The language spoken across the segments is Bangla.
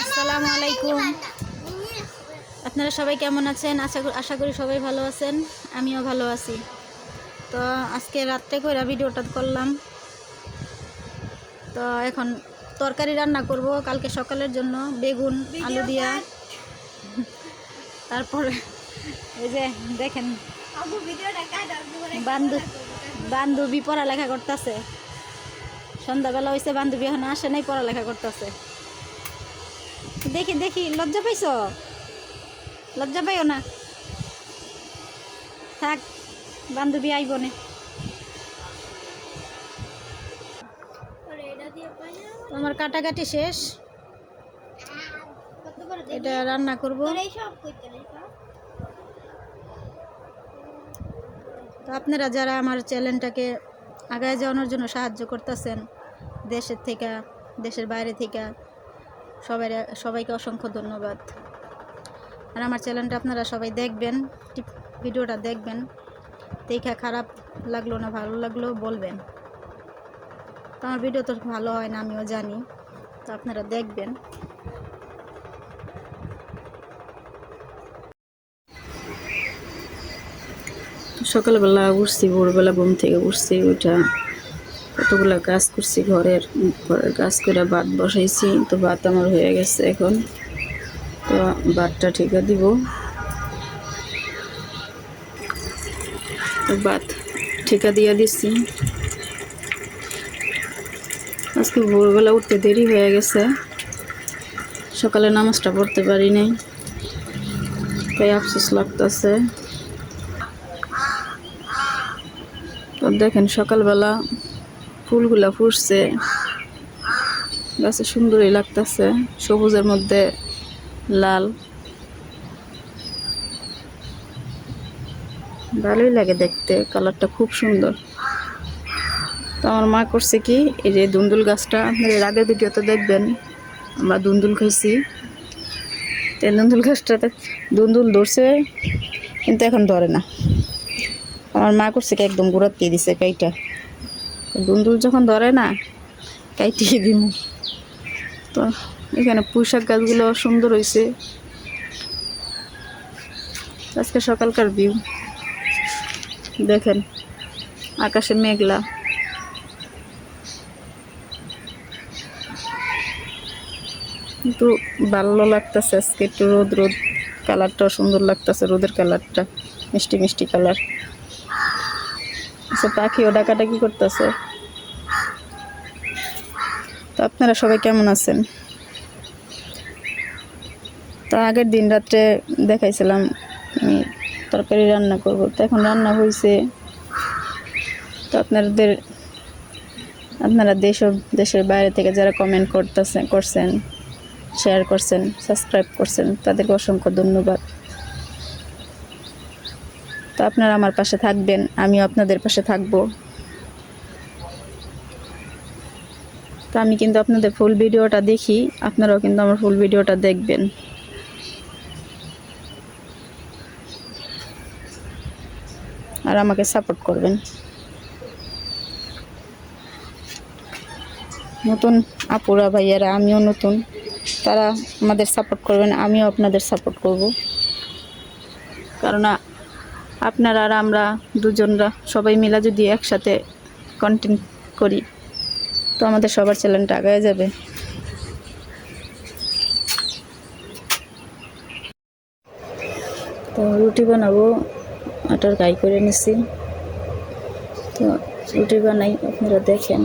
আসসালামু আলাইকুম। আপনারা সবাই কেমন আছেন? আশা করি সবাই ভালো আছেন, আমিও ভালো আছি। তো আজকে রাত্রে করে ভিডিওটা করলাম। তো এখন তরকারি রান্না করব কালকে সকালের জন্য, বেগুন আলু দিয়া। তারপরে এই যে দেখেন বান্ধবী পড়ালেখা করতেছে। সন্ধ্যাবেলা হয়েছে, বান্ধবী এখন আসে নাই, পড়ালেখা করতেছে। দেখি দেখি, লজ্জা পাইছ? লজ্জা পাইও না, থাক, বান্ধবী আইব না। আমার কাটাকাটি শেষ, এটা রান্না করব। তো আপনারা যারা আমার চ্যানেলটাকে আগায় যাওয়ানোর জন্য সাহায্য করতেছেন, দেশের থেকে, দেশের বাইরে থেকে, সবাইকে অসংখ্য ধন্যবাদ। আর আমার চ্যানেলটা আপনারা সবাই দেখবেন, ভিডিওটা দেখবেন, দেখা খারাপ লাগলো না ভালো লাগলো বলবেন। তো আমার ভিডিও তো ভালো হয় না, আমিও জানি, তো আপনারা দেখবেন। সকালবেলা উঠছি, ভোরবেলা ঘুম থেকে উঠছি, ওইটা কতগুলো কাজ করছি, ঘরের কাজ করে ভাত বসাইছি। তো ভাত আমার হয়ে গেছে এখন, তো ভাতটা ঠিকা দিব। তো ভাত ঠিকা দিয়ে দিচ্ছি। আজকে ভোরবেলা উঠতে দেরি হয়ে গেছে, সকালে নামাজটা পড়তে পারি নাই, তাই আফসোস লাগতেছে। তো দেখেন সকালবেলা ফুলগুলা ফুটছে, গাছে সুন্দরই লাগতেছে, সবুজের মধ্যে লাল, ভালোই লাগে দেখতে, কালারটা খুব সুন্দর। তো আমার মা করছে কি, এই যে দুন্দুল গাছটা, আপনার এর আগের ভিডিওতে দেখবেন আমরা দুন্দুল খাইছি। তো দুন্দুল গাছটাতে দুন্দুল ধরছে, কিন্তু এখন ধরে না। আমার মা করছে কি, একদম গোড়াতেই দিছে কাইটা। দুন্দুল যখন ধরে না, কাইটিয়ে দিব। তো এখানে পুঁইশাক গাছগুলো সুন্দর হয়েছে। আজকে সকালকার ভিউ দেখেন, আকাশে মেঘলা, কিন্তু ভালো লাগতেছে আজকে, একটু রোদ রোদ, কালারটাও সুন্দর লাগতেছে, রোদের কালারটা মিষ্টি মিষ্টি কালার। আচ্ছা, পাখিও ডাকাডাকি করতেছে। তো আপনারা সবাই কেমন আছেন? তো আগের দিন রাত্রে দেখাইছিলাম আমি তরকারি রান্না করব, তো এখন রান্না হয়েছে। তো আপনারা দেশের বাইরে থেকে যারা কমেন্ট করছেন, শেয়ার করছেন, সাবস্ক্রাইব করছেন, তাদেরকে অসংখ্য ধন্যবাদ। তো আপনারা আমার পাশে থাকবেন, আমিও আপনাদের পাশে থাকবো। তো আমি কিন্তু আপনাদের ফুল ভিডিওটা দেখি, আপনারাও কিন্তু আমার ফুল ভিডিওটা দেখবেন। আর আমাকে সাপোর্ট করবেন। নতুন আপুরা ভাইয়ারা, আমিও নতুন, তারা আমাদের সাপোর্ট করবেন, আমিও আপনাদের সাপোর্ট করব। কারণ আপনারা আর আমরা দুজনরা সবাই মিলে যদি একসাথে কন্টেন্ট করি, তো আমাদের সবার চ্যানেলটা আগায় যাবে। তো রুটি বানাবো, আটার গাই করে নিছি। তো রুটি বানাই, আপনারা দেখেন।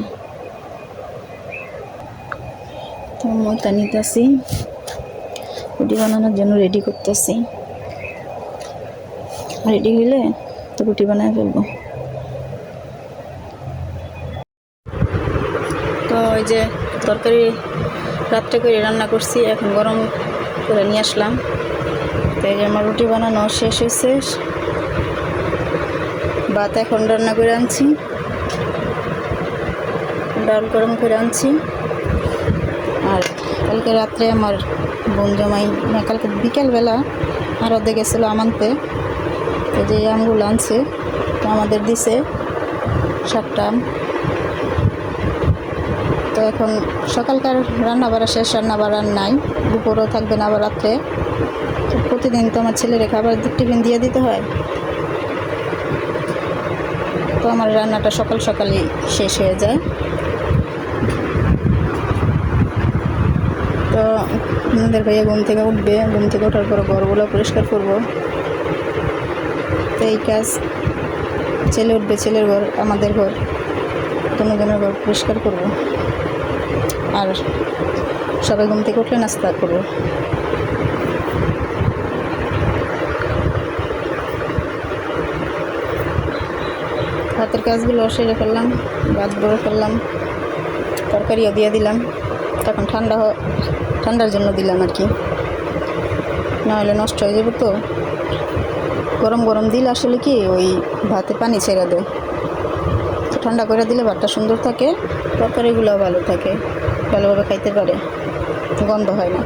তো ময়দা নিতেছি, রুটি বানানোর জন্য রেডি করতেছি। রেডি হইলে তো রুটি বানায় ফেলবো। তো ওই যে তরকারি রাত্রে করে রান্না করছি, এখন গরম করে নিয়ে আসলাম। তো এই যে আমার রুটি বানানো শেষ হয়েছে, ভাত এখন রান্না করে আনছি, ডাল গরম করে আনছি। আর কালকে রাত্রে আমার বোন জামাই, না কালকে বিকেলবেলা আর ওদের গেছিলো আমানতে, তো যে আমগুলো আনছে, তো আমাদের দিছে 7টা আম। তো তো এখন সকালকার রান্না বাড়া শেষ, রান্না বাড়ার নাই, দুপুরও থাকবে না আবার রাত্রে। তো প্রতিদিন তো আমার ছেলের খাবার টিফিন দিয়ে দিতে হয়, তো আমার রান্নাটা সকাল সকালই শেষ হয়ে যায়। তো আমাদের ভাইয়া ঘুম থেকে উঠবে, ঘুম থেকে ওঠার পর ঘরগুলো পরিষ্কার করব। তো এই কাজ, ছেলে উঠবে, ছেলের ঘর, আমাদের ঘর, দুজনের ঘর পরিষ্কার করব। আর সবাই ঘুম থেকে উঠলে নাস্তা করব। হাতের কাজগুলো সেরে ফেললাম, ভাত বড় ফেললাম, তরকারিও দিয়ে দিলাম। তখন ঠান্ডার জন্য দিলাম আর কি, নাহলে নষ্ট হয়ে যাবে। তো গরম গরম দিলে আসলে কি ওই ভাতে পানি ছেড়ে দেয়, তো ঠান্ডা করে দিলে ভাতটা সুন্দর থাকে, তরকারিগুলোও ভালো থাকে, ভালোভাবে খাইতে পারে, গন্ধ হয় না।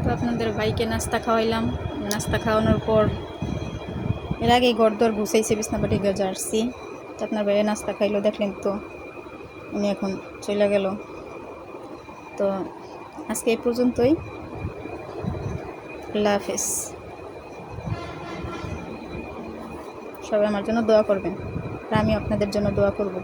তো আপনাদের ভাইকে নাস্তা খাওয়াইলাম, নাস্তা খাওয়ানোর পর এর আগেই ঘরদোর গুছাইছে, বিছনাপাটি গজারছি। তো আপনার ভাইয়া নাস্তা খাইলো, দেখলেন তো, উনি এখন চলে গেল। তো আজকে এই পর্যন্তই, আল্লাহ হাফেজ। সবাই আমার জন্য দোয়া করবেন, আর আমি আপনাদের জন্য দোয়া করব।